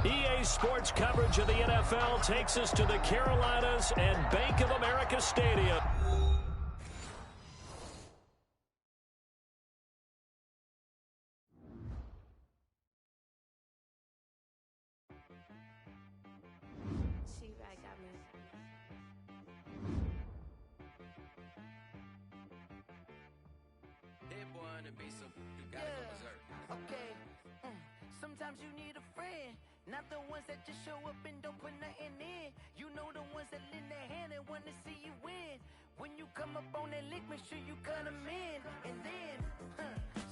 EA Sports coverage of the NFL takes us to the Carolinas and Bank of America Stadium. Sometimes you need a friend, not the ones that just show up and don't put nothing in. You know the ones that lend their hand and want to see you win. When you come up on that lick, make sure you cut them in. And then,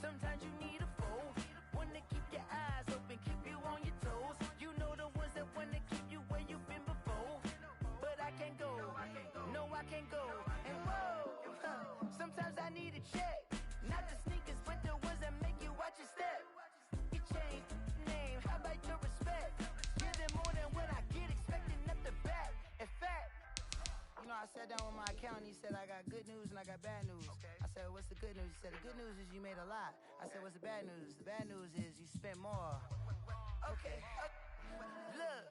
sometimes you need a foe, one to keep your eyes open, keep you on your toes. You know the ones that want to keep you where you've been before. But I can't go, no I can't go. And whoa, sometimes I need a check, not the sneakers, but the ones that make you watch your step. You change name, how about your respect? Give them more than what I get, expecting nothing back. In fact, you know, I sat down with my accountant, he said I got good news and I got bad news. I said, what's the good news? He said, the good news is you made a lot. I said, what's the bad news? The bad news is you spent more. Okay, look,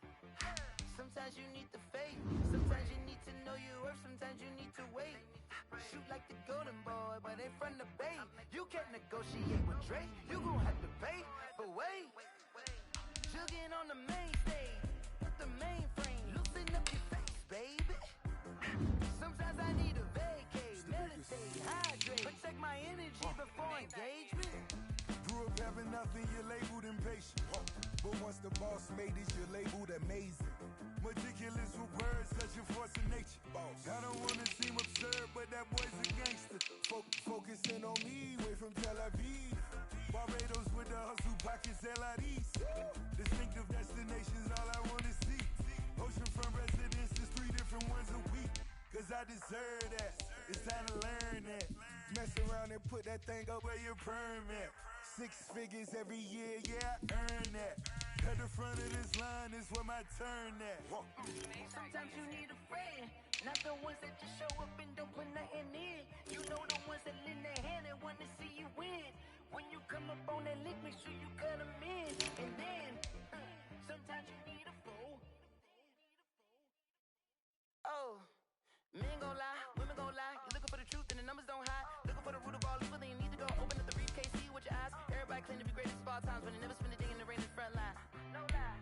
sometimes you need the faith, sometimes you need to know your worth, sometimes you need to wait. Shoot like the golden boy, but they from the bay. You can't negotiate with Drake, you gon' have to pay. But wait, jugging on the main stage, with the mainframe, loosen up your face, baby. Sometimes I need a vacate, meditate, hydrate, protect my energy before engagement. Grew up having nothing, you're labeled impatient. But once the boss made it, you're labeled amazing. Meticulous with words, such a force of nature. I don't wanna seem absurd, but that boy's a gangster. Focusing on me, way from Tel Aviv. Barbados with the hustle pockets, LIDs. Distinctive destinations, all I wanna see. Oceanfront residences, 3 different ones a week. Cause I deserve that, it's time to learn that. Mess around and put that thing up where your permit. 6 figures every year, yeah, I earn that. At the front of this line is where my turn at. Sometimes you need a friend, not the ones that just show up and don't put nothing in. You know the ones that lend their hand and want to see you win. When you come up on that lick, make sure you cut them in. And then, sometimes you need a foe. Oh, men gon' lie, women gon' lie. You're looking for the truth and the numbers don't hide. Looking for the root of all evil, then you need to go open up the briefcase, see with your eyes. Everybody claim to be great at small times, but they never spend a day in the rain in the front line. No lie.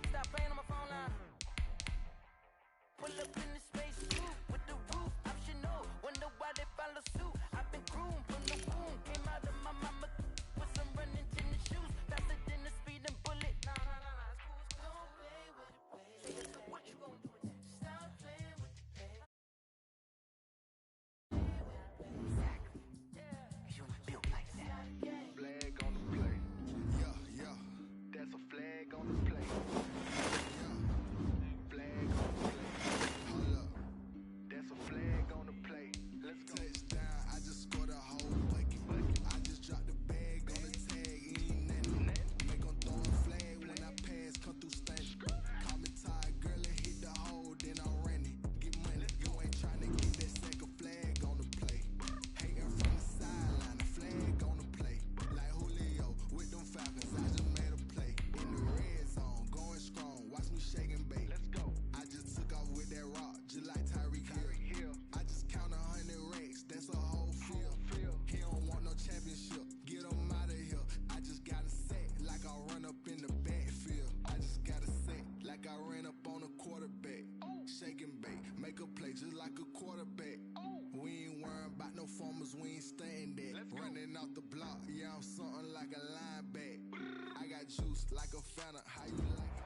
Stop playing on my phone line. Pull up in the space too, with the roof optional. Wonder why they follow suit. I've been groomed from the womb. Came out of my mama with some running tennis shoes. Faster than the speeding bullet. Nah, it's cool. Don't play with it, baby. So what you gon' do with it? Stop playing with it, baby. Exactly. Yeah. Cause you're built like that. Flag on the play. Yeah. That's a flag on the play. Yeah. Flag on the play. Hold up. That's a flag on the play. Let's go. Touchdown. I just scored a whole bucket. I just dropped the bag on the tag. Ain't nothing. Make 'em throw a flag when I pass. Come through stunning. Call me tired, girl, and hit the hole. Then I'm running. Get money. You ain't tryna get that second flag on the play. Hating from the sideline. The flag on the play. Like Julio with them Falcons. I just made a play. In the red zone. Going strong. Watch me shake and bake. Let's go. I just took off with that rock. Just like Tyreek Hill. I just count 100 racks. That's a whole field. He don't want no championship. Get him out of here. I just got a set like I run up in the backfield. I just got a set like I ran up on a quarterback. Shake and bake. Make a play just like a quarterback. We ain't worrying about no formers. We ain't staying there. Running off the block. Yeah, I'm something like a lineback. I got juice like a Fanta. How you like it?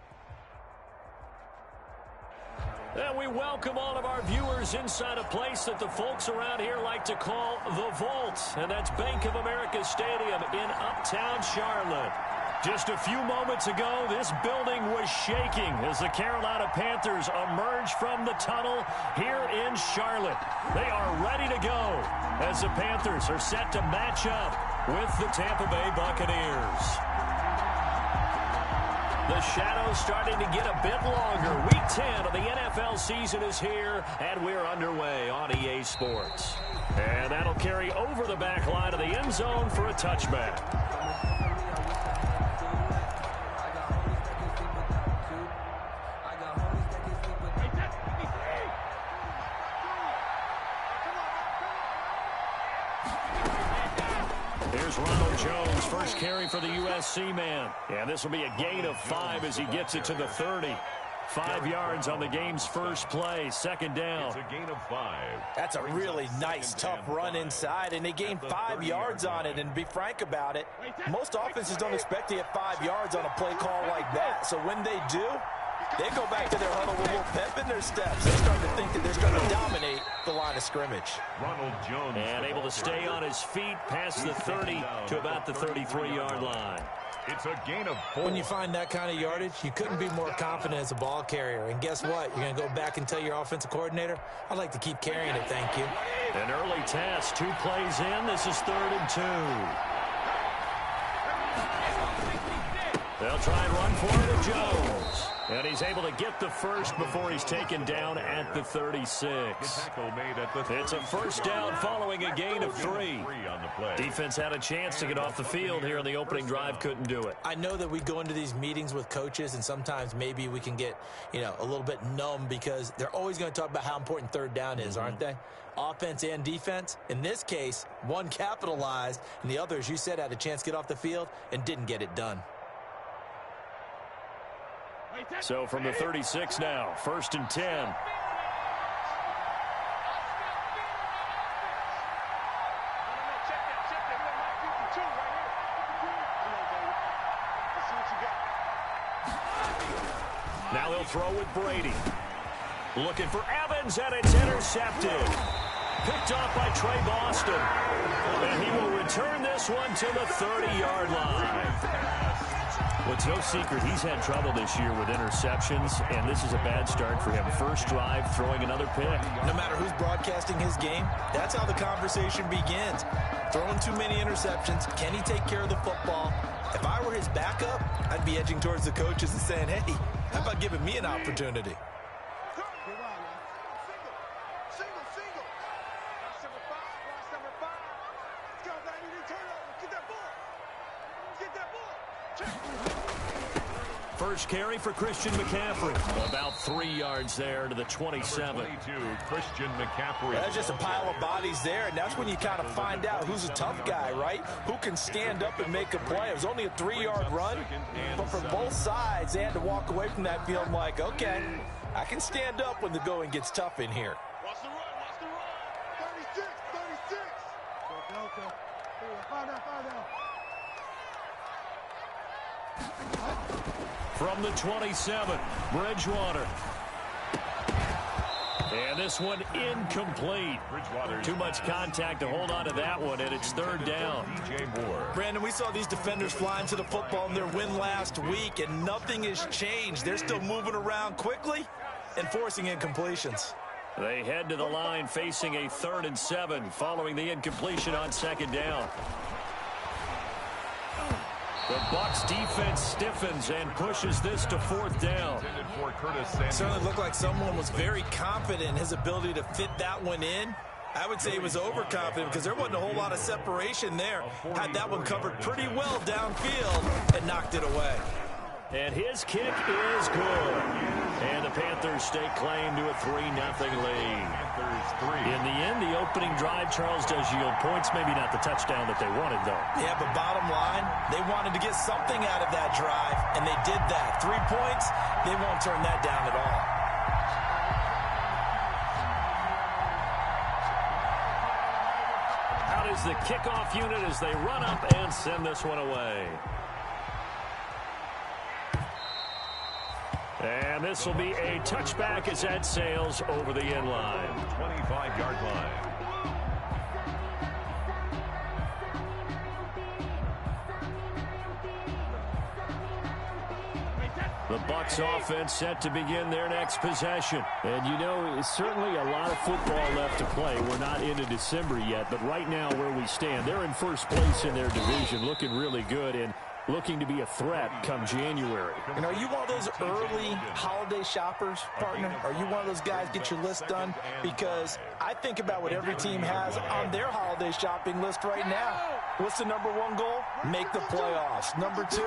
And we welcome all of our viewers inside a place that the folks around here like to call the Vault. And that's Bank of America Stadium in Uptown Charlotte. Just a few moments ago, this building was shaking as the Carolina Panthers emerged from the tunnel here in Charlotte. They are ready to go as the Panthers are set to match up with the Tampa Bay Buccaneers. The shadow's starting to get a bit longer. Week 10 of the NFL season is here, and we're underway on EA Sports. And that'll carry over the back line of the end zone for a touchback. Here's Ronald Jones, first carry for the USC man. And this will be a gain of 5 as he gets it to the 30. 5 yards on the game's first play, second down. It's a gain of 5. That's a really nice, tough run inside, and they gained 5 yards on it. And to be frank about it, most offenses don't expect to get 5 yards on a play call like that. So when they do, they go back to their huddle with a little pep in their steps. They start to think that they're going to dominate the line of scrimmage. Ronald Jones. And able to stay on his feet past the 30 to about the 33-yard line. It's a gain of 4. When you find that kind of yardage, you couldn't be more confident as a ball carrier. And guess what? You're going to go back and tell your offensive coordinator, I'd like to keep carrying it, thank you. An early test, 2 plays in. This is 3rd and 2. They'll try and run for it to Jones. And he's able to get the first before he's taken down at the 36. It's a first down following a gain of 3. Defense had a chance to get off the field here on the opening drive, couldn't do it. I know that we go into these meetings with coaches, and sometimes maybe we can get, a little bit numb because they're always going to talk about how important 3rd down is, aren't they? Offense and defense. In this case, one capitalized, and the other, as you said, had a chance to get off the field and didn't get it done. So from the 36 now, 1st and 10. Now they'll throw with Brady. Looking for Evans, and it's intercepted. Picked off by Trey Boston. And he will return this one to the 30-yard line. Well, it's no secret he's had trouble this year with interceptions, and this is a bad start for him. First drive, throwing another pick. No matter who's broadcasting his game, that's how the conversation begins. Throwing too many interceptions. Can he take care of the football? If I were his backup, I'd be edging towards the coaches and saying, hey, how about giving me an opportunity? First carry for Christian McCaffrey. About 3 yards there to the 27. 22, Christian McCaffrey. That's just a pile of bodies there, and that's when you kind of find out who's a tough guy, right? Who can stand up and make a play. It was only a 3-yard run, but for both sides, they had to walk away from that field like, okay, I can stand up when the going gets tough in here. Watch the run, watch the run. 36, 36. Okay. Find out. From the 27, Bridgewater. And this one incomplete. Too much contact to hold on to that one, and it's 3rd down. DJ Moore. Brandon, we saw these defenders flying to the football in their win last week, and nothing has changed. They're still moving around quickly and forcing incompletions. They head to the line facing a 3rd and 7 following the incompletion on 2nd down. The Bucs defense stiffens and pushes this to 4th down. It certainly looked like someone was very confident in his ability to fit that one in. I would say he was overconfident because there wasn't a whole lot of separation there. Had that one covered pretty well downfield and knocked it away. And his kick is good. And the Panthers stake claim to a 3-0 lead. In the end, the opening drive, Charles, does yield points. Maybe not the touchdown that they wanted, though. Yeah, but bottom line, they wanted to get something out of that drive, and they did that. 3 points, they won't turn that down at all. Out is the kickoff unit as they run up and send this one away. And this will be a touchback as that sails over the end line. 25-yard line. The Bucs offense set to begin their next possession. And you know, it's certainly a lot of football left to play. We're not into December yet, but right now where we stand, they're in first place in their division, looking really good. And looking to be a threat come January. And are you one of those early holiday shoppers, partner? Are you one of those guys get your list done? Because I think about what every team has on their holiday shopping list right now. What's the number one goal? Make the playoffs. Number two,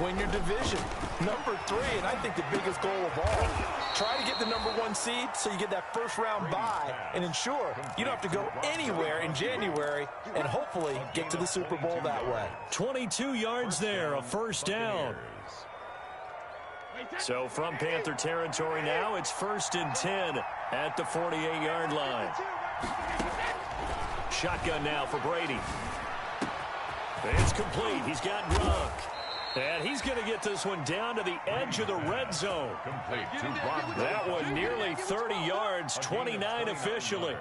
win your division. Number three, and I think the biggest goal of all, try to get the number one seed so you get that first round bye and ensure you don't have to go anywhere in January and hopefully get to the Super Bowl that way. 22 yards there, a first down. So from Panther territory now, it's 1st and 10 at the 48-yard line. Shotgun now for Brady. It's complete. He's got Gronk. And he's going to get this one down to the edge of the red zone. That one nearly 30 yards, 29 officially.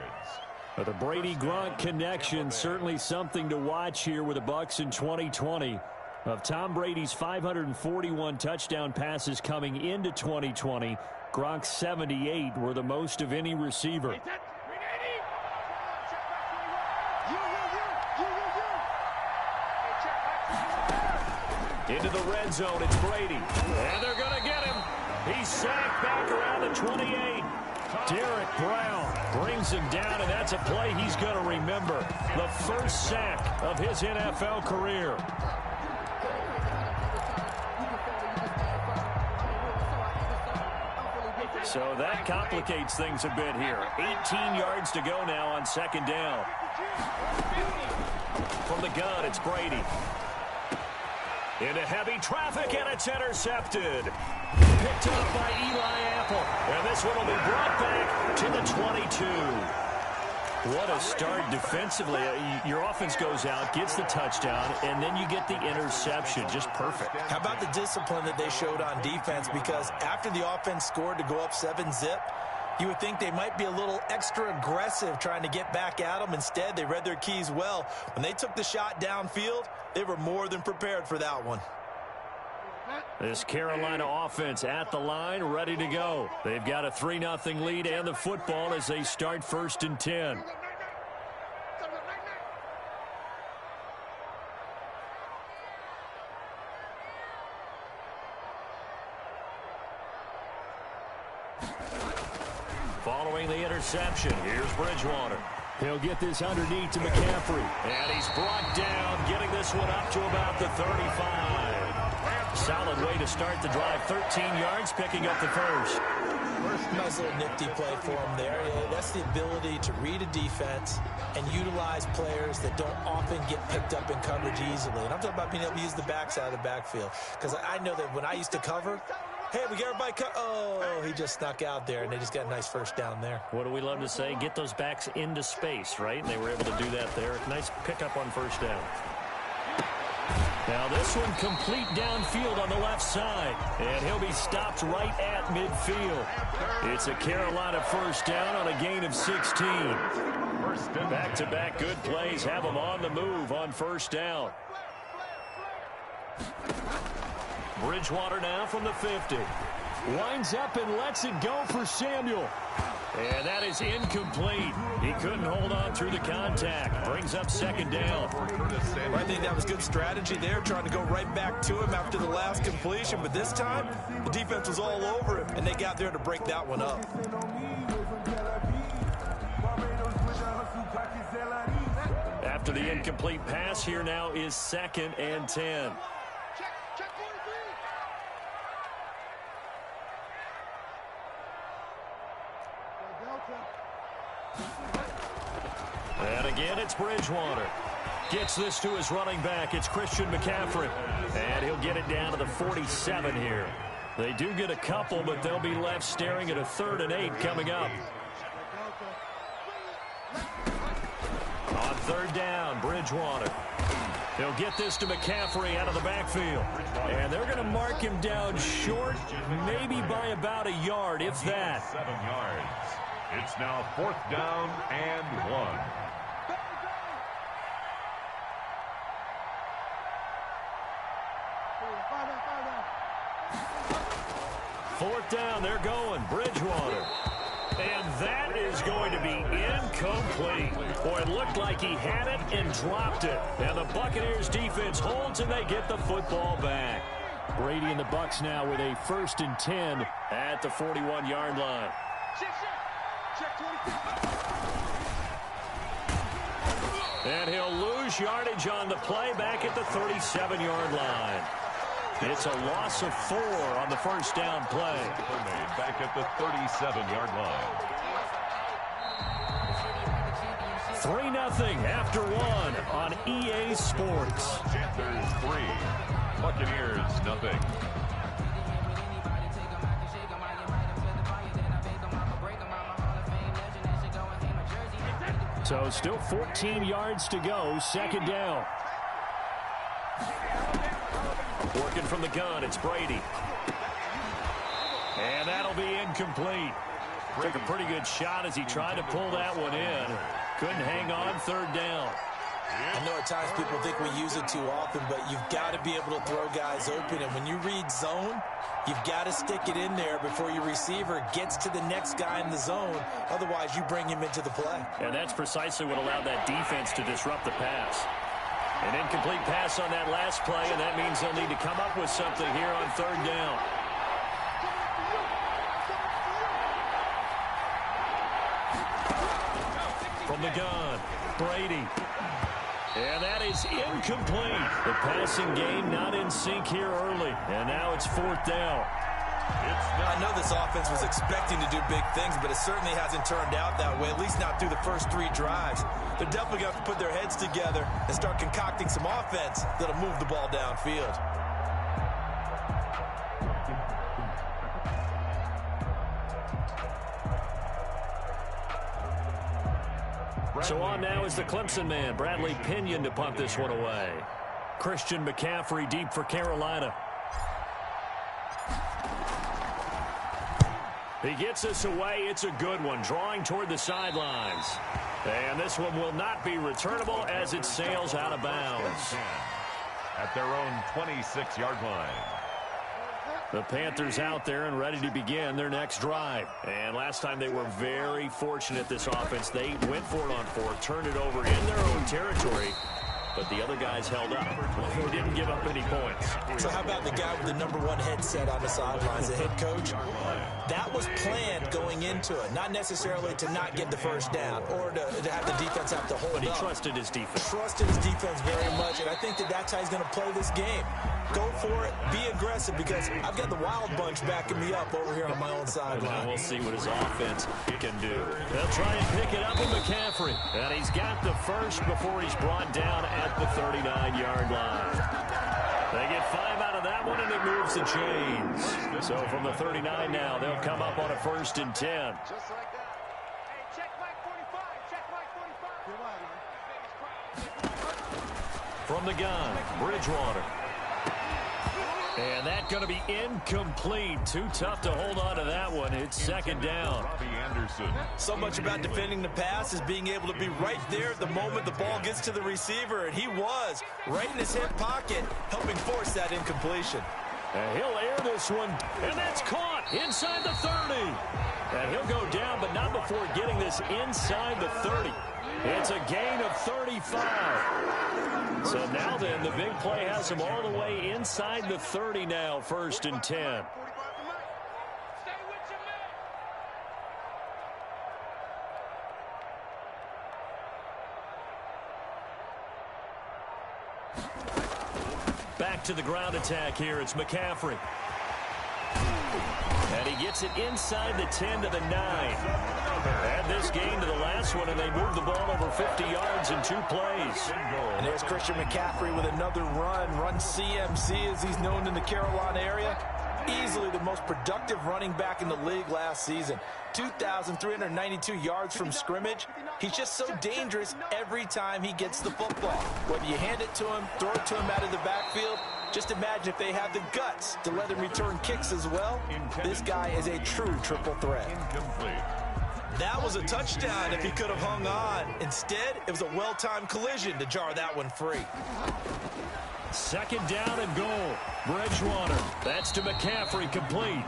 But the Brady-Gronk connection, certainly something to watch here with the Bucs in 2020. Of Tom Brady's 541 touchdown passes coming into 2020, Gronk's 78 were the most of any receiver. Into the red zone, it's Brady. And they're going to get him. He's sacked back around the 28. Derek Brown brings him down, and that's a play he's going to remember. The first sack of his NFL career. So that complicates things a bit here. 18 yards to go now on 2nd down. From the gun, it's Brady. Into heavy traffic, and it's intercepted. Picked up by Eli Apple. And this one will be brought back to the 22. What a start defensively. Your offense goes out, gets the touchdown, and then you get the interception. Just perfect. How about the discipline that they showed on defense? Because after the offense scored to go up 7-zip, you would think they might be a little extra aggressive trying to get back at them. Instead, they read their keys well. When they took the shot downfield, they were more than prepared for that one. This Carolina offense at the line, ready to go. They've got a 3-0 lead and the football as they start 1st and 10. Following the interception, here's Bridgewater. He'll get this underneath to McCaffrey. And he's brought down, getting this one up to about the 35. Solid way to start the drive. 13 yards, picking up the first. Nice little nifty play for him there. Yeah, that's the ability to read a defense and utilize players that don't often get picked up in coverage easily. And I'm talking about being able to use the backside of the backfield. Because I know that when I used to cover, hey, we got everybody oh, he just snuck out there, and they just got a nice first down there. What do we love to say? Get those backs into space, right? And they were able to do that there. Nice pickup on first down. Now this one complete downfield on the left side. And he'll be stopped right at midfield. It's a Carolina first down on a gain of 16. Back-to-back good plays have them on the move on first down. Bridgewater now from the 50. Winds up and lets it go for Samuel. And that is incomplete. He couldn't hold on through the contact. Brings up 2nd down. I think that was good strategy there, trying to go right back to him after the last completion. But this time, the defense was all over him, and they got there to break that one up. After the incomplete pass, here now is 2nd and 10. And again, it's Bridgewater. Gets this to his running back. It's Christian McCaffrey. And he'll get it down to the 47 here. They do get a couple, but they'll be left staring at a 3rd and 8 coming up. On 3rd down, Bridgewater. He'll get this to McCaffrey out of the backfield. And they're going to mark him down short, maybe by about a yard, if that. 7 yards. It's now 4th down and 1. 4th down, they're going. Bridgewater. And that is going to be incomplete. Incomplete. Boy, it looked like he had it and dropped it. And the Buccaneers defense holds and they get the football back. Brady and the Bucs now with a 1st and 10 at the 41-yard line. And he'll lose yardage on the play back at the 37-yard line. It's a loss of 4 on the 1st down play. Back at the 37-yard line. 3-0 after 1 on EA Sports. Panthers 3, Buccaneers 0. So still 14 yards to go, 2nd down. Working from the gun, it's Brady. And that'll be incomplete. Took a pretty good shot as he tried to pull that one in. Couldn't hang on, 3rd down. I know at times people think we use it too often, but you've got to be able to throw guys open. And when you read zone, you've got to stick it in there before your receiver gets to the next guy in the zone. Otherwise, you bring him into the play. And that's precisely what allowed that defense to disrupt the pass. An incomplete pass on that last play, and that means they'll need to come up with something here on 3rd down. From the gun, Brady. And that is incomplete. The passing game not in sync here early. And now it's 4th down. I know this offense was expecting to do big things, but it certainly hasn't turned out that way, at least not through the first 3 drives. They're definitely going to have to put their heads together and start concocting some offense that'll move the ball downfield. So on now is the Clemson man, Bradley Pinion, to punt this one away. Christian McCaffrey deep for Carolina. He gets this away. It's a good one, drawing toward the sidelines. And this one will not be returnable as it sails out of bounds. At their own 26-yard line. The Panthers out there and ready to begin their next drive. And last time they were very fortunate, this offense. They went for it on 4, turned it over in their own territory, but the other guys held up. They didn't give up any points. So how about the guy with the #1 headset on the sidelines, the head coach? That was planned going into it, not necessarily to not get the 1st down or to have the defense have to hold up. But he trusted his defense. Trusted his defense very much, and I think that's how he's going to play this game. Go for it, be aggressive, because I've got the wild bunch backing me up over here on my own sideline. We'll see what his offense can do. They'll try and pick it up with McCaffrey. And he's got the 1st before he's brought down at the 39-yard line. They get 5 out of that one, and it moves the chains. So from the 39 now, they'll come up on a 1st and 10. Just like that. Hey, check Mike 45. Check Mike 45. From the gun, Bridgewater. And that's going to be incomplete. Too tough to hold on to that one. It's 2nd down. So much about defending the pass is being able to be right there at the moment the ball gets to the receiver, and he was right in his hip pocket, helping force that incompletion. And he'll air this one, and that's caught inside the 30. And he'll go down, but not before getting this inside the 30. It's a gain of 35. So now then, the big play has him all the way inside the 30 now, 1st and 10. Back to the ground attack here. It's McCaffrey. And he gets it inside the 10 to the 9. Add this game to the last one, and they move the ball over 50 yards in 2 plays. And there's Christian McCaffrey with another run CMC as he's known in the Carolina area. Easily the most productive running back in the league last season. 2,392 yards from scrimmage. He's just so dangerous every time he gets the football. Whether you hand it to him, throw it to him out of the backfield, just imagine if they have the guts to let him return kicks as well. This guy is a true triple threat. That was a touchdown if he could have hung on. Instead, it was a well-timed collision to jar that one free. 2nd down and goal. Bridgewater. That's to McCaffrey, complete.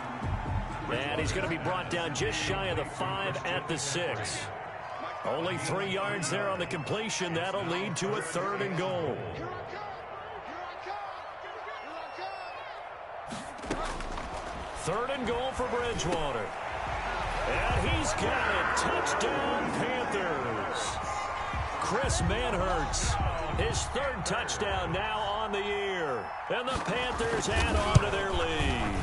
And he's going to be brought down just shy of the 5 at the 6. Only 3 yards there on the completion. That'll lead to a 3rd and goal. Third and goal for Bridgewater. And he's got it. Touchdown, Panthers. Chris Manhertz, his 3rd touchdown now on the year. And the Panthers add on to their lead.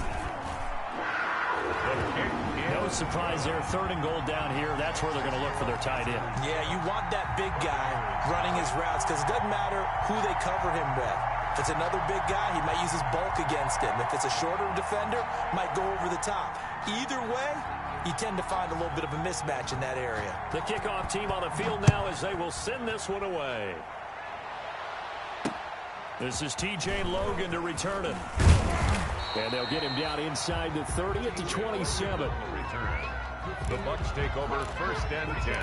No surprise there. 3rd and goal down here. That's where they're going to look for their tight end. Yeah, you want that big guy running his routes because it doesn't matter who they cover him with. If it's another big guy, he might use his bulk against him. If it's a shorter defender, might go over the top. Either way, you tend to find a little bit of a mismatch in that area. The kickoff team on the field now as they will send this one away. This is T.J. Logan to return it. And they'll get him down inside the 30 at the 27. The Bucs take over 1st and 10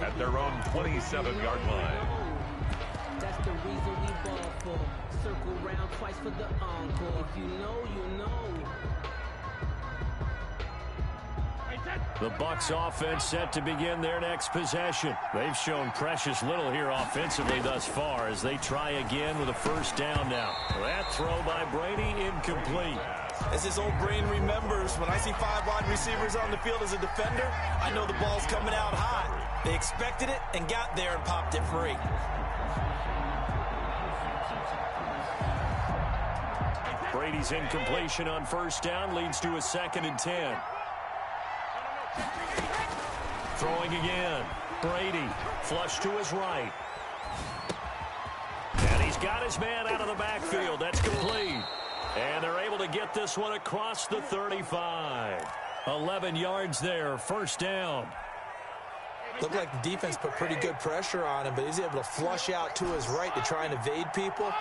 at their own 27-yard line. That's the reason we ball for. Circle round twice for the encore. If you know, you know. The Bucs offense set to begin their next possession. They've shown precious little here offensively thus far as they try again with a 1st down now. That throw by Brady incomplete. As his old brain remembers, when I see 5 wide receivers on the field as a defender, I know the ball's coming out hot. They expected it and got there and popped it free. Brady's incompletion on 1st down leads to a 2nd and 10. Throwing again. Brady, flush to his right. And he's got his man out of the backfield. That's complete. And they're able to get this one across the 35. 11 yards there, 1st down. Looked like the defense put pretty good pressure on him, but he's able to flush out to his right to try and evade people.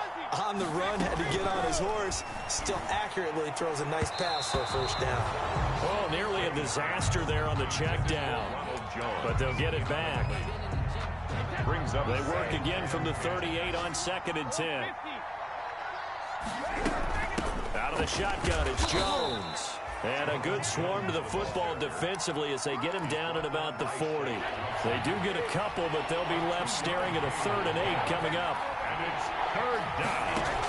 On the run, had to get on his horse. Still accurately throws a nice pass for a 1st down. Oh, nearly a disaster there on the check down. But they'll get it back. They work again from the 38 on 2nd and 10. Out of the shotgun, it's Jones. And a good swarm to the football defensively as they get him down at about the 40. They do get a couple, but they'll be left staring at a 3rd and 8 coming up. And it's 3rd down.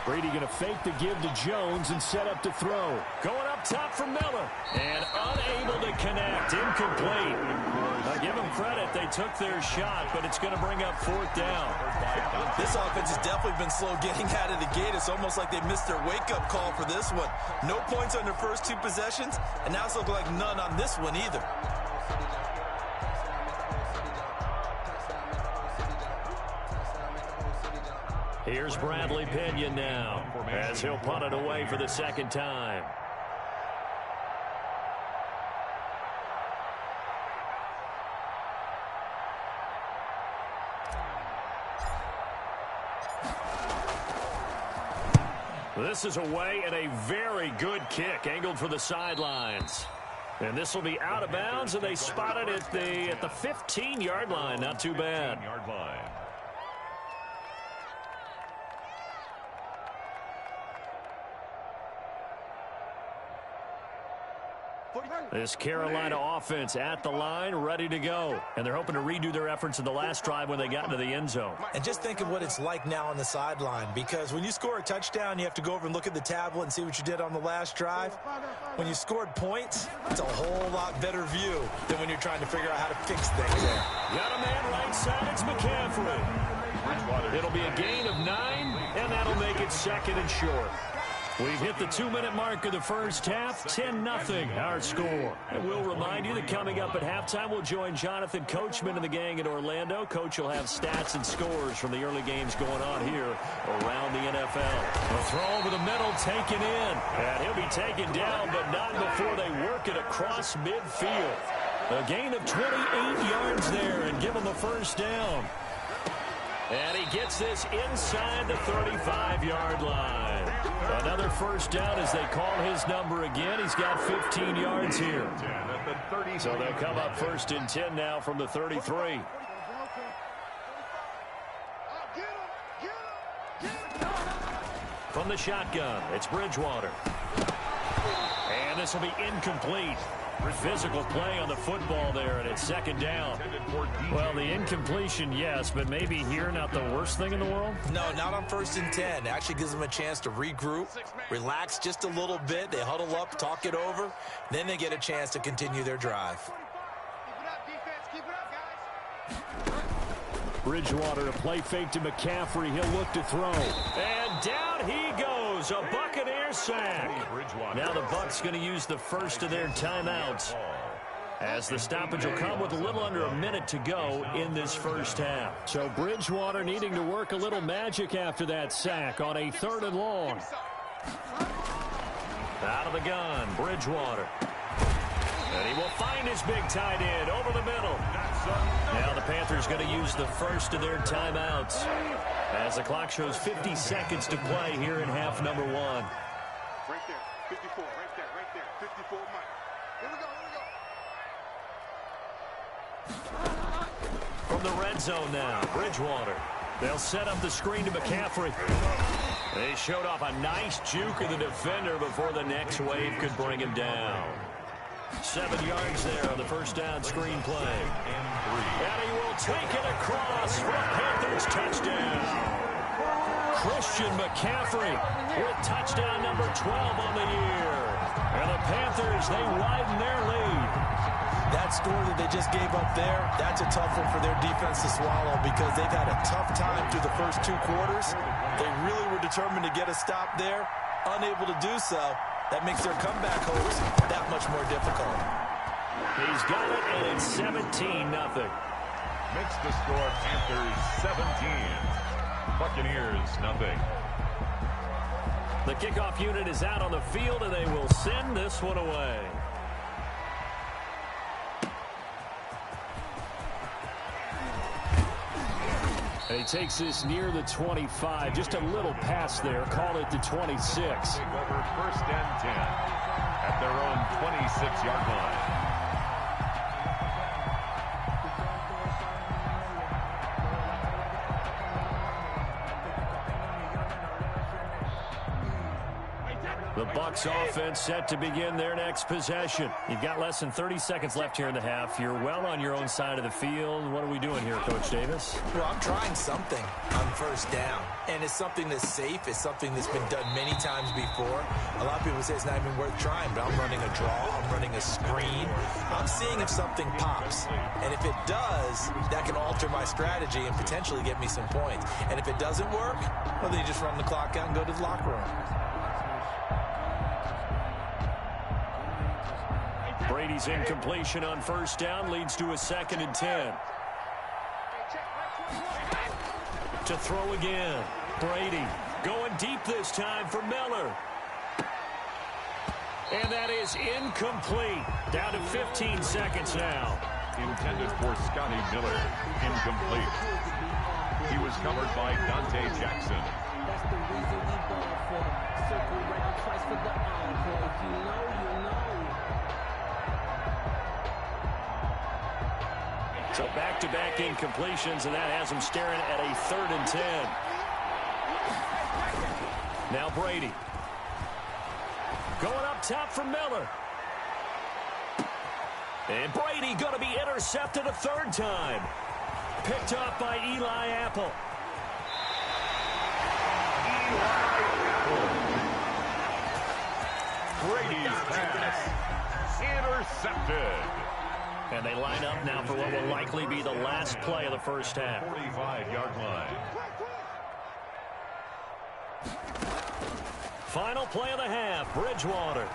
Brady going to fake the give to Jones and set up to throw. Going up top for Miller. And unable to connect. Incomplete. I give them credit. They took their shot, but it's going to bring up 4th down. This offense has definitely been slow getting out of the gate. It's almost like they missed their wake-up call for this one. No points on their first 2 possessions, and now it's looking like none on this one either. Here's Bradley Pinion now as he'll punt it away for the 2nd time. This is away and a very good kick angled for the sidelines. And this will be out of bounds, and they spot it at the 15-yard line. Not too bad. 15-yard line. This Carolina offense at the line, ready to go. And they're hoping to redo their efforts in the last drive when they got into the end zone. And just think of what it's like now on the sideline, because when you score a touchdown, you have to go over and look at the tablet and see what you did on the last drive. When you scored points, it's a whole lot better view than when you're trying to figure out how to fix things there. Got a man right side, it's McCaffrey. It'll be a gain of 9, and that'll make it 2nd and short. We've hit the 2-minute mark of the first half, 10-0 our score. And we'll remind you that coming up at halftime, we'll join Jonathan Coachman and the gang in Orlando. Coach will have stats and scores from the early games going on here around the NFL. A throw over the middle, taken in. And he'll be taken down, but not before they work it across midfield. A gain of 28 yards there and give him a 1st down. And he gets this inside the 35-yard line. Another 1st down as they call his number again. He's got 15 yards here. So they'll come up 1st and 10 now from the 33. From the shotgun, it's Bridgewater. And this will be incomplete. Physical play on the football there, and it's second down. Well, the incompletion, yes, but maybe here not the worst thing in the world? No, not on 1st and 10. It actually gives them a chance to regroup, relax just a little bit. They huddle up, talk it over. Then they get a chance to continue their drive. Bridgewater, a play fake to McCaffrey. He'll look to throw. And down he goes. A Buccaneer sack. Now the Bucs going to use the first of their timeouts, as the stoppage will come with a little under a minute to go in this first half. So Bridgewater needing to work a little magic after that sack on a 3rd and long. Out of the gun, Bridgewater. And he will find his big tight end over the middle. Now the Panthers going to use the first of their timeouts, as the clock shows 50 seconds to play here in half number 1. Right there, 54, right there, 54 Mike. Here we go. From the red zone now, Bridgewater. They'll set up the screen to McCaffrey. They showed off a nice juke of the defender before the next wave could bring him down. 7 yards there on the first down screen play. And he will take it across for a Panthers touchdown. Christian McCaffrey with touchdown number 12 on the year. And the Panthers, they widen their lead. That score that they just gave up there, that's a tough one for their defense to swallow, because they've had a tough time through the first 2 quarters. They really were determined to get a stop there, unable to do so. That makes their comeback hopes that much more difficult. He's got it, and it's 17-0. Makes the score Panthers 17. Buccaneers nothing. The kickoff unit is out on the field, and they will send this one away. And he takes this near the 25. Just a little pass there. Call it the 26. Take over 1st and 10 at their own 26-yard line. The Bucs offense set to begin their next possession. You've got less than 30 seconds left here in the half. You're well on your own side of the field. What are we doing here, Coach Davis? Well, I'm trying something on 1st down. And it's something that's safe. It's something that's been done many times before. A lot of people say it's not even worth trying, but I'm running a draw. I'm running a screen. I'm seeing if something pops. And if it does, that can alter my strategy and potentially get me some points. And if it doesn't work, well, then you just run the clock out and go to the locker room. Brady's incompletion on 1st down leads to a 2nd and 10. To throw again. Brady going deep this time for Miller. And that is incomplete. Down to 15 seconds now. Intended for Scotty Miller. Incomplete. He was covered by Dante Jackson. That's the reason we ball for. Circle round twice for the encore. If you know, you know. So back-to-back incompletions, and that has him staring at a 3rd and 10. Now Brady. Going up top for Miller. And Brady going to be intercepted a 3rd time. Picked up by Eli Apple. Brady's pass intercepted. And they line up now for what will likely be the last play of the first half. 45-yard line. Final play of the half, Bridgewater.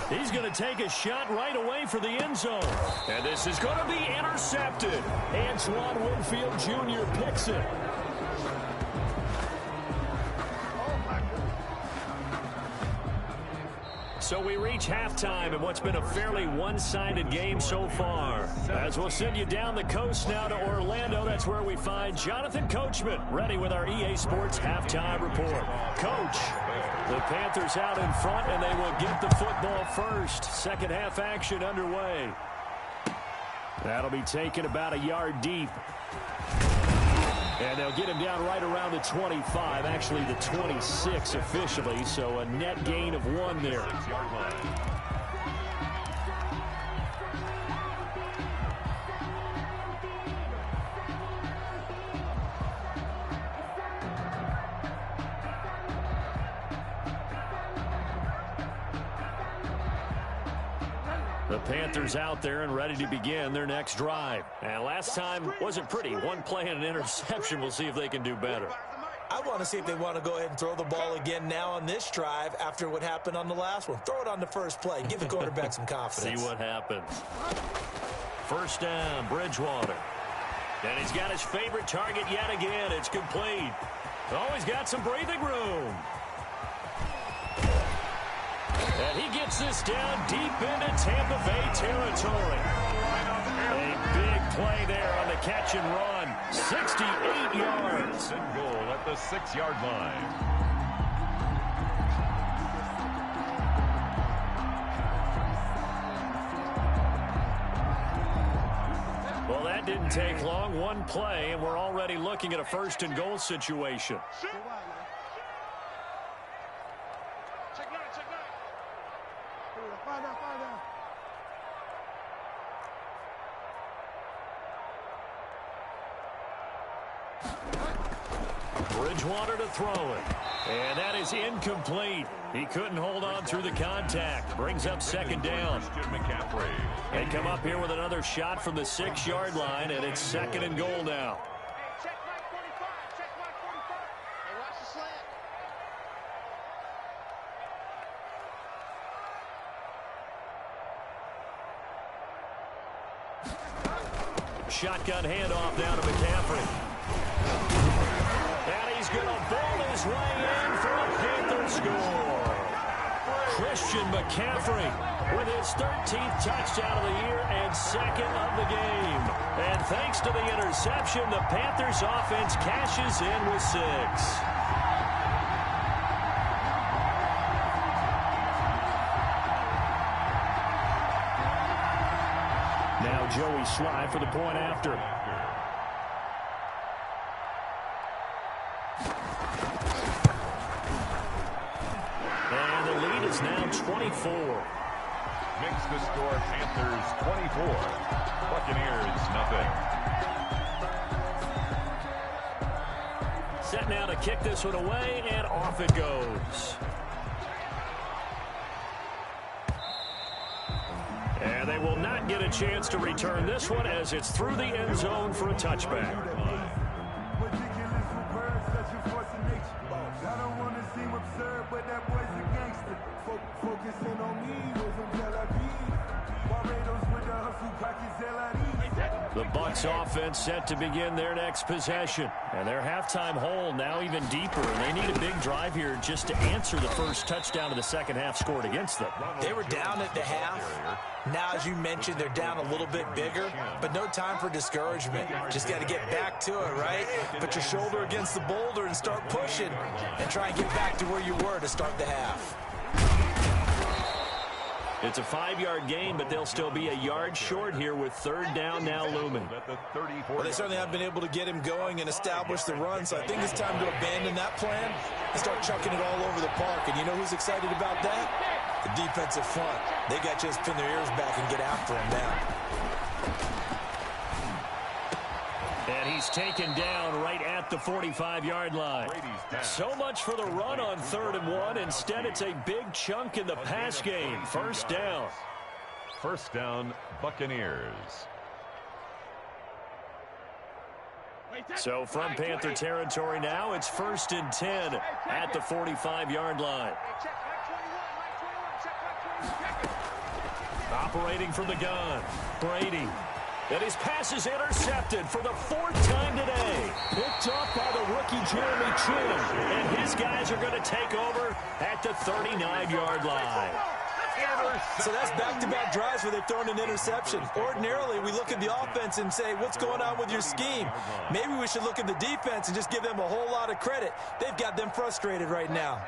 He's going to take a shot right away for the end zone. And this is going to be intercepted. Antoine Winfield Jr. picks it. So we reach halftime in what's been a fairly one-sided game so far. As we'll send you down the coast now to Orlando, that's where we find Jonathan Coachman, ready with our EA Sports Halftime Report. Coach, the Panthers out in front, and they will get the football first. Second half action underway. That'll be taken about a yard deep. And they'll get him down right around the 25, actually the 26 officially, so a net gain of 1 there. The Panthers out there and ready to begin their next drive. And last time wasn't pretty. One play and an interception. We'll see if they can do better. I want to see if they want to go ahead and throw the ball again now on this drive after what happened on the last one. Throw it on the first play. Give the quarterback some confidence. See what happens. First down, Bridgewater. And he's got his favorite target yet again. It's complete. Oh, he's got some breathing room. And he gets this down deep into Tampa Bay territory. A big play there on the catch and run. 68 yards. And goal at the 6-yard line. Well, that didn't take long. One play, and we're already looking at a first-and-goal situation. Bridgewater to throw it. And that is incomplete. He couldn't hold on through the contact. Brings up second down. They come up here with another shot from the 6-yard line, and it's second and goal now. Shotgun handoff down to McCaffrey. And he's going to ball his way in for a Panther score. Christian McCaffrey with his 13th touchdown of the year and second of the game. And thanks to the interception, the Panthers offense cashes in with 6. Now Joey Sly for the point after. And the lead is now 24. Makes the score Panthers 24. Buccaneers nothing. Set now to kick this one away, and off it goes. And they will not get a chance to return this one as it's through the end zone for a touchback. The Bucs offense set to begin their next possession. And their halftime hole now even deeper. And they need a big drive here just to answer the first touchdown of the second half scored against them. They were down at the half. Now, as you mentioned, they're down a little bit bigger, but no time for discouragement. Just got to get back to it, right? Put your shoulder against the boulder and start pushing and try and get back to where you were to start the half. It's a 5-yard gain, but they'll still be a yard short here with third down now looming. Well, they certainly haven't been able to get him going and establish the run, so I think it's time to abandon that plan and start chucking it all over the park. And you know who's excited about that? The defensive front. They got to just pin their ears back and get after him now. And he's taken down right at the 45-yard line. So much for the run on 3rd and 1. Instead, it's a big chunk in the pass game. First down. First down, Buccaneers. So from Panther territory now, it's 1st and 10 at the 45-yard line. Operating from the gun, Brady. And his pass is intercepted for the 4th time today. Picked up by the rookie Jeremy Chin. And his guys are going to take over at the 39-yard line. So that's back-to-back drives where they've thrown an interception. Ordinarily, we look at the offense and say, what's going on with your scheme? Maybe we should look at the defense and just give them a whole lot of credit. They've got them frustrated right now.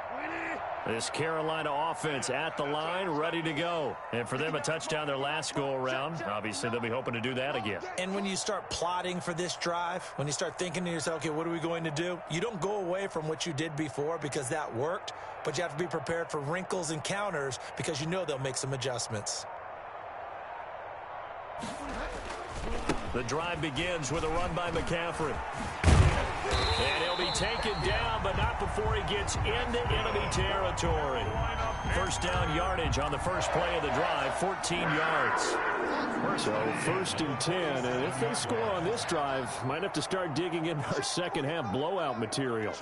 This Carolina offense at the line, ready to go. And for them, a touchdown their last go-around. Obviously, they'll be hoping to do that again. And when you start plotting for this drive, when you start thinking to yourself, okay, what are we going to do? You don't go away from what you did before because that worked, but you have to be prepared for wrinkles and counters because you know they'll make some adjustments. The drive begins with a run by McCaffrey. And he'll be taken down, but not before he gets into enemy territory. First down yardage on the first play of the drive, 14 yards. So 1st and 10, and if they score on this drive, might have to start digging in our second half blowout material.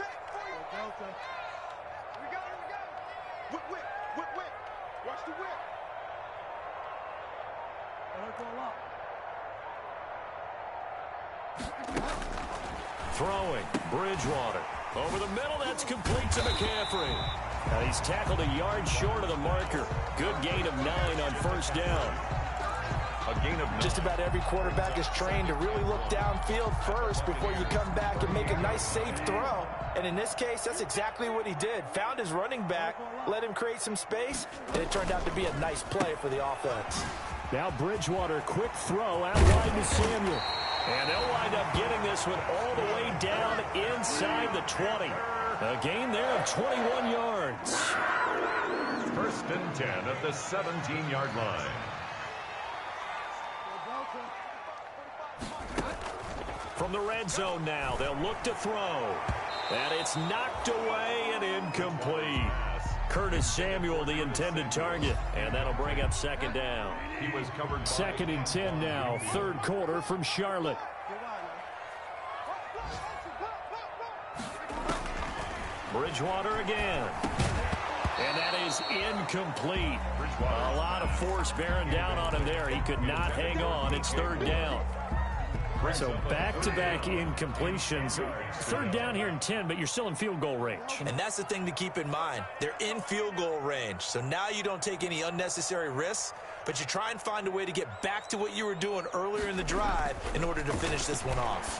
Watch the whip. Throwing, Bridgewater. Over the middle, that's complete to McCaffrey. Now he's tackled a yard short of the marker. Good gain of 9 on first down. A gain of 9. Just about every quarterback is trained to really look downfield first before you come back and make a nice, safe throw. And in this case, that's exactly what he did. Found his running back, let him create some space, and it turned out to be a nice play for the offense. Now Bridgewater, quick throw out wide to Samuel. And they'll wind up getting this one all the way down inside the 20. A gain there of 21 yards. 1st and 10 at the 17-yard line. From the red zone now, they'll look to throw. And it's knocked away and incomplete. Curtis Samuel, the intended target. And that'll bring up second down. He was covered. 2nd and 10 now, 3rd quarter from Charlotte. Bridgewater again. And that is incomplete. A lot of force bearing down on him there. He could not hang on. It's 3rd down. So back-to-back incompletions. 3rd down here in 10, but you're still in field goal range. And that's the thing to keep in mind. They're in field goal range. So now you don't take any unnecessary risks, but you try and find a way to get back to what you were doing earlier in the drive in order to finish this one off.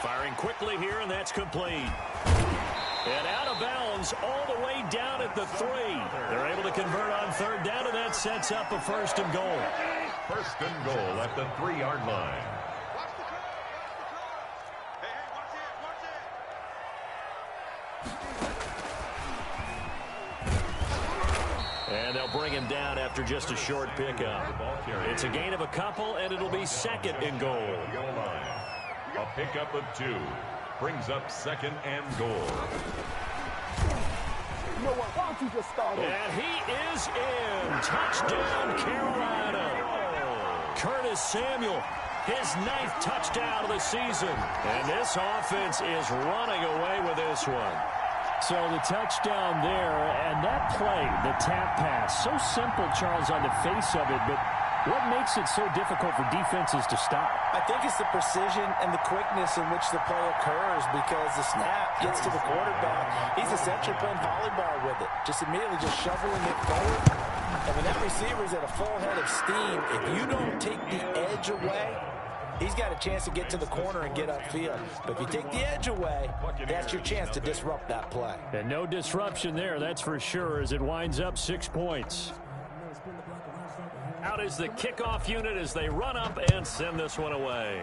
Firing quickly here, and that's complete. And out of bounds all the way down at the 3. They're able to convert on 3rd down, and that sets up a 1st and goal. 1st and goal at the 3-yard line. Watch the clock. Hey, watch it. And they'll bring him down after just a short pickup. It's a gain of a couple, and it'll be 2nd and goal. A pickup of 2 brings up 2nd and goal. You know what? Why don't you just start over? And he is in. Touchdown, Carolina. Curtis Samuel, his 9th touchdown of the season. And this offense is running away with this one. So the touchdown there, and that play, the tap pass, so simple, Charles, on the face of it, but what makes it so difficult for defenses to stop? I think it's the precision and the quickness in which the play occurs because the snap gets to the quarterback. He's essentially playing volleyball with it, just immediately just shoveling it forward. And when that receiver's at a full head of steam, if you don't take the edge away, he's got a chance to get to the corner and get upfield. But if you take the edge away, that's your chance to disrupt that play. And no disruption there, that's for sure, as it winds up 6 points. Out is the kickoff unit as they run up and send this one away.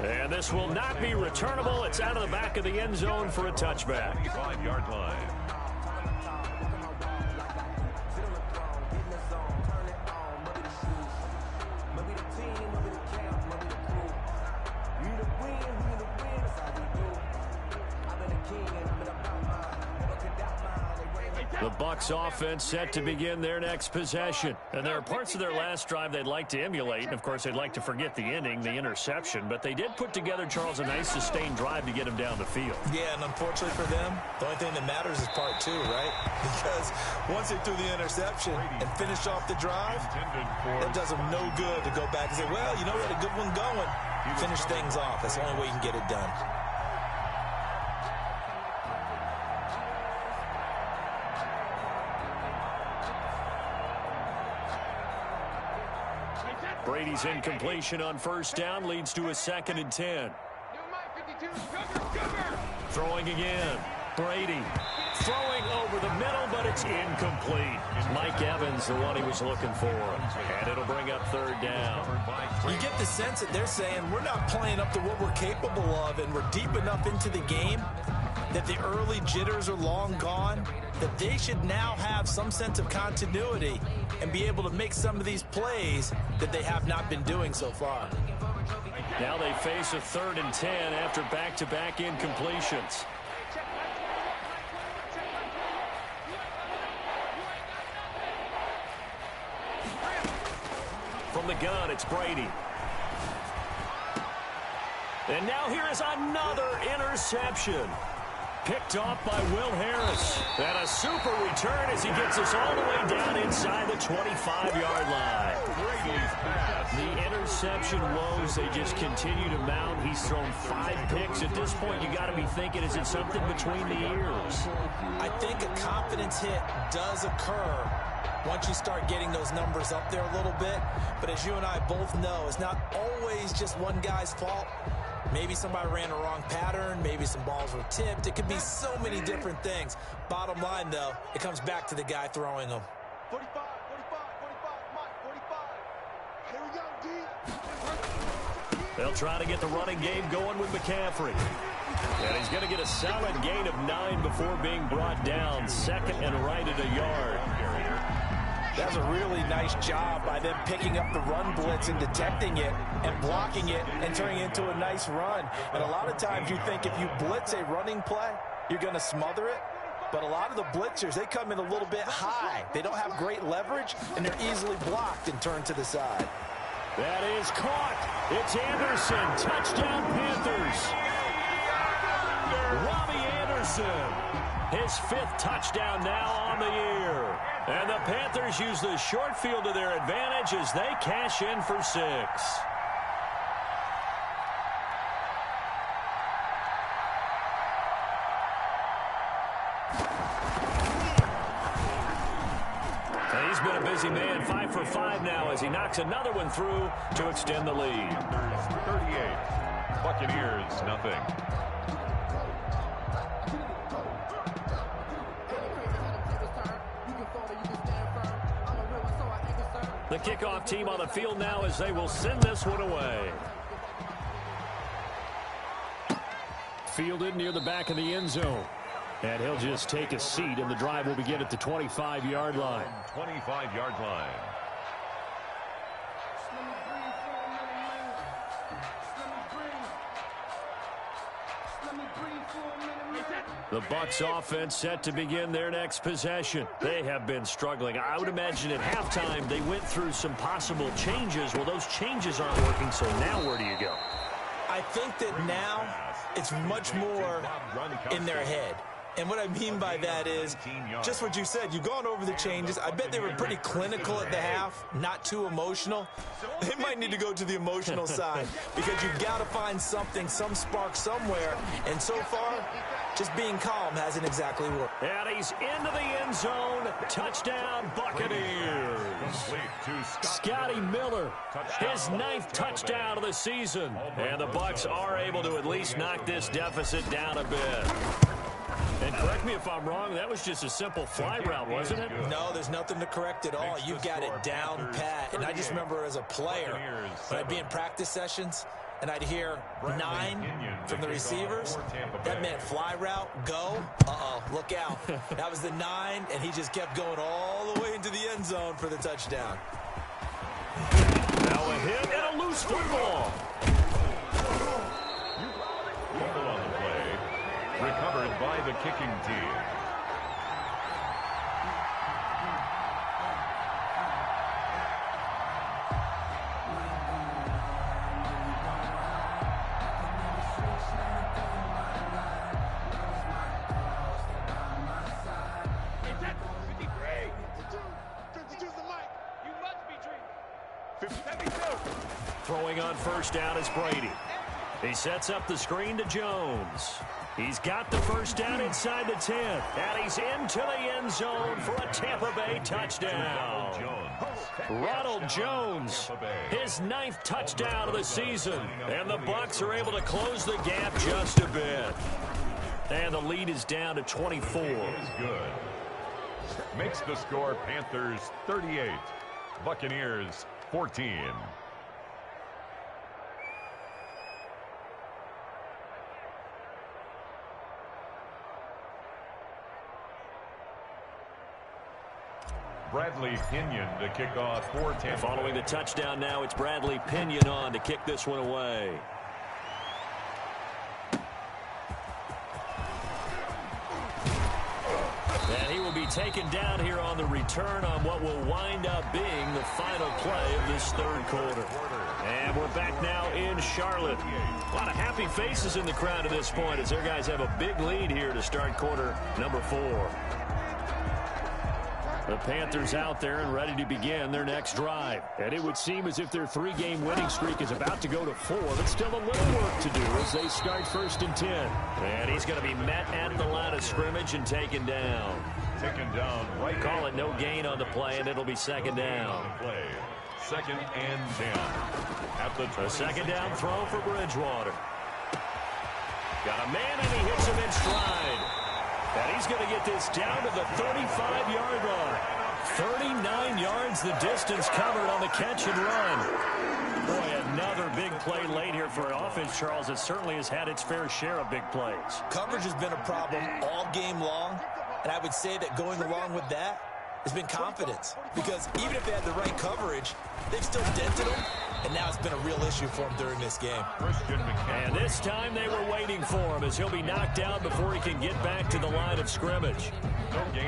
And this will not be returnable. It's out of the back of the end zone for a touchback. 5-yard line. The Bucs offense set to begin their next possession. And there are parts of their last drive they'd like to emulate. And, of course, they'd like to forget the inning, the interception. But they did put together, Charles, a nice sustained drive to get him down the field. Yeah, and unfortunately for them, the only thing that matters is part 2, right? Because once they threw the interception and finished off the drive, it does them no good to go back and say, well, you know, we had a good one going. Finish things off. That's the only way you can get it done. Brady's incompletion on first down leads to a 2nd and 10. Throwing again. Brady throwing over the middle, but it's incomplete. Mike Evans, the one he was looking for. And it'll bring up 3rd down. You get the sense that they're saying we're not playing up to what we're capable of, and we're deep enough into the game that the early jitters are long gone, that they should now have some sense of continuity and be able to make some of these plays that they have not been doing so far. Now they face a 3rd and 10 after back-to-back incompletions. From the gun, it's Brady. And now here is another interception. Picked off by Will Harris. And a super return as he gets us all the way down inside the 25-yard line. The interception woes, they just continue to mount. He's thrown 5 picks. At this point, you got to be thinking, is it something between the ears? I think a confidence hit does occur once you start getting those numbers up there a little bit. But as you and I both know, it's not always just one guy's fault. Maybe somebody ran a wrong pattern. Maybe some balls were tipped. It could be so many different things. Bottom line, though, it comes back to the guy throwing them. 45, 45, 45, Mike, 45. Here we go, D. They'll try to get the running game going with McCaffrey. And he's going to get a solid gain of 9 before being brought down. 2nd and right at a yard. That was a really nice job by them picking up the run blitz and detecting it and blocking it and turning it into a nice run. And a lot of times you think if you blitz a running play, you're going to smother it. But a lot of the blitzers, they come in a little bit high. They don't have great leverage, and they're easily blocked and turned to the side. That is caught. It's Anderson. Touchdown, Panthers. Robbie Anderson. His 5th touchdown now on the year. And the Panthers use the short field to their advantage as they cash in for 6. And he's been a busy man, 5 for 5 now as he knocks another one through to extend the lead. 38. Buccaneers, nothing. The kickoff team on the field now as they will send this one away. Fielded near the back of the end zone. And he'll just take a seat, and the drive will begin at the 25-yard line. 25-yard line. The Bucs offense set to begin their next possession. They have been struggling. I would imagine at halftime they went through some possible changes. Well, those changes aren't working, so now where do you go? I think that now it's much more in their head. And what I mean by that is just what you said. You've gone over the changes. I bet they were pretty clinical at the half, not too emotional. They might need to go to the emotional side because you've got to find something, some spark somewhere. And so far, just being calm hasn't exactly worked. And he's into the end zone. Touchdown, Buccaneers. Scotty Miller, his 9th touchdown of the season. And the Bucs are able to at least knock this deficit down a bit. And correct me if I'm wrong, that was just a simple fly route, wasn't it? No, there's nothing to correct at all. You've got it down pat. And I just remember as a player, when I'd be in practice sessions, and I'd hear 9 from the receivers. That meant fly route, go. Uh-oh, look out. That was the 9, and he just kept going all the way into the end zone for the touchdown. Now a hit and a loose football. Fumble on the play. Recovered by the kicking team. Throwing on first down is Brady. He sets up the screen to Jones. He's got the first down inside the 10. And he's into the end zone for a Tampa Bay touchdown. Ronald Jones, his 9th touchdown of the season. And the Bucs are able to close the gap just a bit. And the lead is down to 24. Good. Makes the score Panthers 38. Buccaneers 14. Bradley Pinion to kick off for Tampa. Following the touchdown now, it's Bradley Pinion on to kick this one away. And he will be taken down here on the return on what will wind up being the final play of this third quarter. And we're back now in Charlotte. A lot of happy faces in the crowd at this point as their guys have a big lead here to start quarter number 4. The Panthers out there and ready to begin their next drive. And it would seem as if their 3-game winning streak is about to go to 4, but still a little work to do as they start 1st and 10. And he's going to be met at the line of scrimmage and taken down. Taken down right. Call it no gain on the play, and it'll be second down. Play. 2nd and 10. At the second down throw for Bridgewater. Got a man, and he hits him in stride. And he's going to get this down to the 35-yard line. 39 yards the distance covered on the catch and run. Boy, another big play late here for an offense, Charles, that certainly has had its fair share of big plays. Coverage has been a problem all game long, and I would say that going along with that has been confidence. Because even if they had the right coverage, they've still dented them, and now it's been a real issue for them during this game. And this time they were waiting for him as he'll be knocked down before he can get back to the line of scrimmage.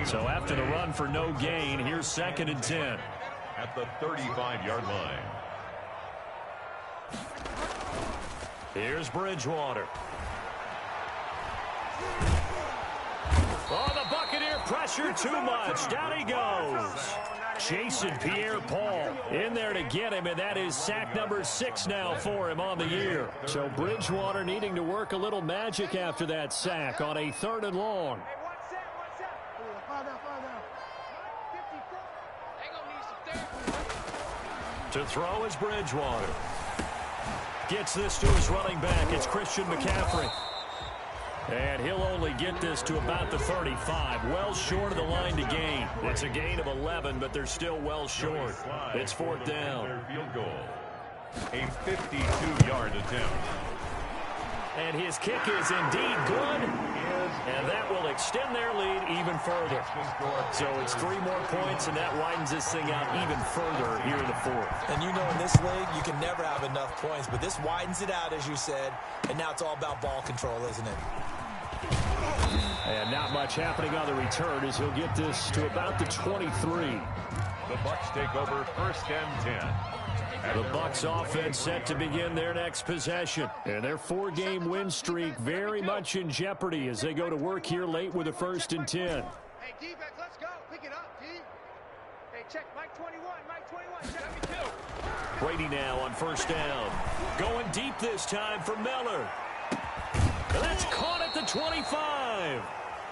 So after the run for no gain, here's 2nd and 10. At the 35-yard line. Here's Bridgewater. Oh, the Buccaneer pressure too much. Down he goes. Chasing Pierre-Paul in there to get him, and that is sack number 6 now for him on the year. So Bridgewater needing to work a little magic after that sack on a 3rd and long. To throw is Bridgewater. Gets this to his running back. It's Christian McCaffrey. And he'll only get this to about the 35. Well short of the line to gain. It's a gain of 11, but they're still well short. It's 4th down. Field goal. A 52-yard attempt. And his kick is indeed good. And that will extend their lead even further. So it's 3 more points, and that widens this thing out even further here in the 4th. And you know in this league, you can never have enough points, but this widens it out, as you said, and now it's all about ball control, isn't it? And not much happening on the return as he'll get this to about the 23. The Bucs take over 1st and 10. The Bucs offense set to begin their next possession. And their 4-game win streak very much in jeopardy as they go to work here late with a 1st and 10. Hey, D-back, let's go. Pick it up, D. Hey, check Mike 21. Mike 21, check me too. Brady now on 1st down. Going deep this time for Miller. And that's caught at the 25.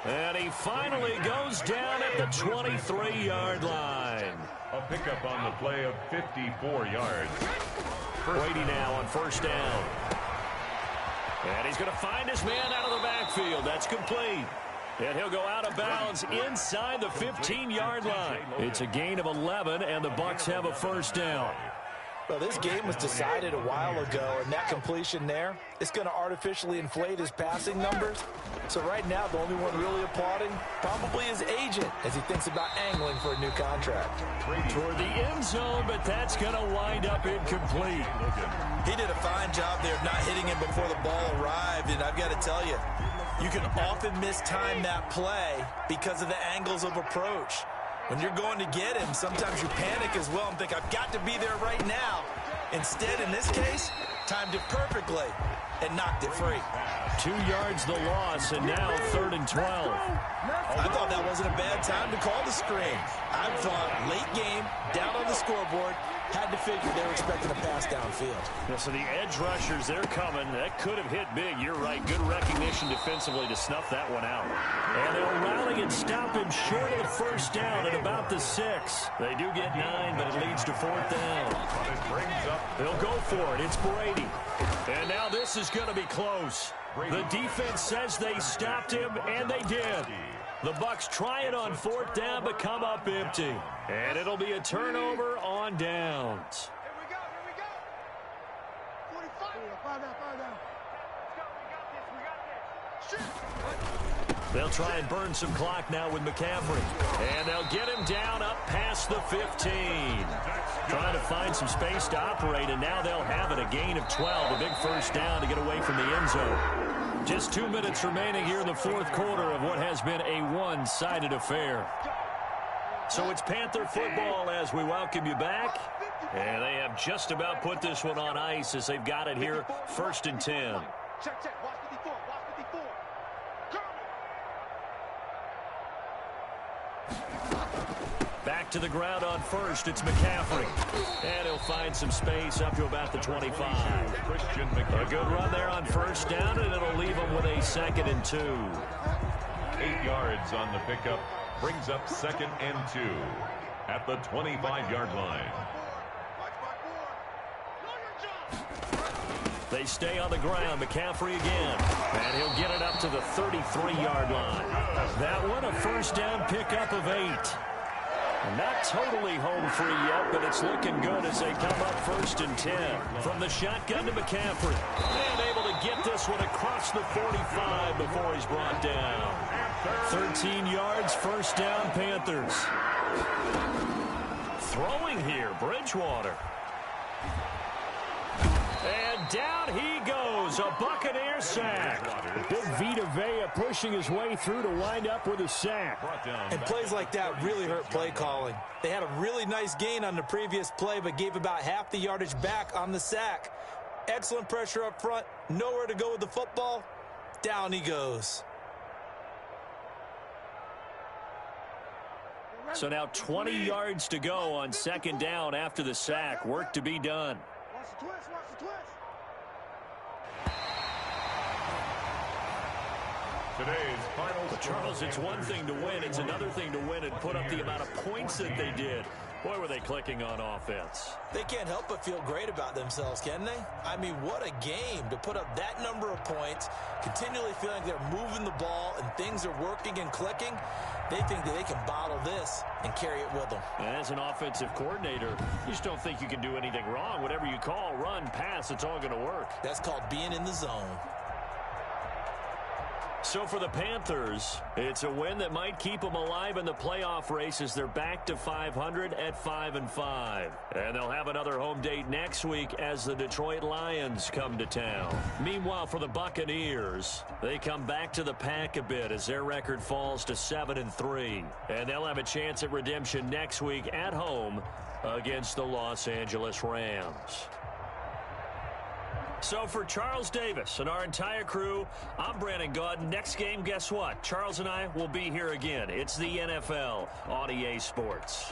And he finally goes down at the 23-yard line. A pickup on the play of 54 yards. Brady now on 1st down. And he's going to find his man out of the backfield. That's complete. And he'll go out of bounds inside the 15-yard line. It's a gain of 11, and the Bucs have a 1st down. Well, this game was decided a while ago, and that completion there is going to artificially inflate his passing numbers. So right now, the only one really applauding probably his agent as he thinks about angling for a new contract. Toward the end zone, but that's going to wind up incomplete. He did a fine job there of not hitting him before the ball arrived, and I've got to tell you, you can often mistime that play because of the angles of approach. When you're going to get him, sometimes you panic as well and think, I've got to be there right now. Instead, in this case, timed it perfectly and knocked it free. 2 yards the loss, and now 3rd and 12. I thought that wasn't a bad time to call the screen. I thought late game, down on the scoreboard, had to figure they were expecting a pass downfield. Yeah, so the edge rushers, they're coming. That could have hit big. You're right. Good recognition defensively to snuff that one out. And they'll rally and stop him short of the 1st down at about the 6. They do get 9, but it leads to 4th down. They'll go for it. It's Brady. And now this is going to be close. The defense says they stopped him, and they did. The Bucs try it on 4th down, but come up empty. And it'll be a turnover on downs. Here we go. 45. Far down. Let's go. We got this. They'll try and burn some clock now with McCaffrey. And they'll get him down up past the 15. Trying to find some space to operate, and now they'll have it. A gain of 12, a big first down to get away from the end zone. Just 2 minutes remaining here in the fourth quarter of what has been a one-sided affair. So it's Panther football as we welcome you back. And they have just about put this one on ice as they've got it here, 1st and 10. Check. Watch 54. Watch 54. Back to the ground on first. It's McCaffrey. And he'll find some space up to about the 25. A good run there on first down, and it'll leave him with a 2nd and 2. 8 yards on the pickup. Brings up 2nd and 2 at the 25-yard line. They stay on the ground. McCaffrey again. And he'll get it up to the 33-yard line. That one a first down pickup of 8. Not totally home free yet, but it's looking good as they come up 1st and 10. From the shotgun to McCaffrey. And able to get this one across the 45 before he's brought down. 13 yards, first down, Panthers. Throwing here, Bridgewater. And down he goes, a Buccaneer sack. Big Vita Vea pushing his way through to wind up with a sack. And plays like that really hurt play calling. They had a really nice gain on the previous play, but gave about half the yardage back on the sack. Excellent pressure up front, nowhere to go with the football. Down he goes. So now 20 yards to go on 2nd down after the sack. Work to be done. Watch the twist. Watch the twist. Today's final But Charles, it's one thing to win. It's another thing to win and put up the amount of points that they did. Boy, were they clicking on offense. They can't help but feel great about themselves, can they? I mean, what a game to put up that number of points, continually feeling they're moving the ball and things are working and clicking. They think that they can bottle this and carry it with them. And as an offensive coordinator, you just don't think you can do anything wrong. Whatever you call, run, pass, it's all going to work. That's called being in the zone. So for the Panthers, it's a win that might keep them alive in the playoff race as they're back to 500 at 5-5. And they'll have another home date next week as the Detroit Lions come to town. Meanwhile, for the Buccaneers, they come back to the pack a bit as their record falls to 7-3. And they'll have a chance at redemption next week at home against the Los Angeles Rams. So for Charles Davis and our entire crew, I'm Brandon Gaudin. Next game, guess what? Charles and I will be here again. It's the NFL on EA Sports.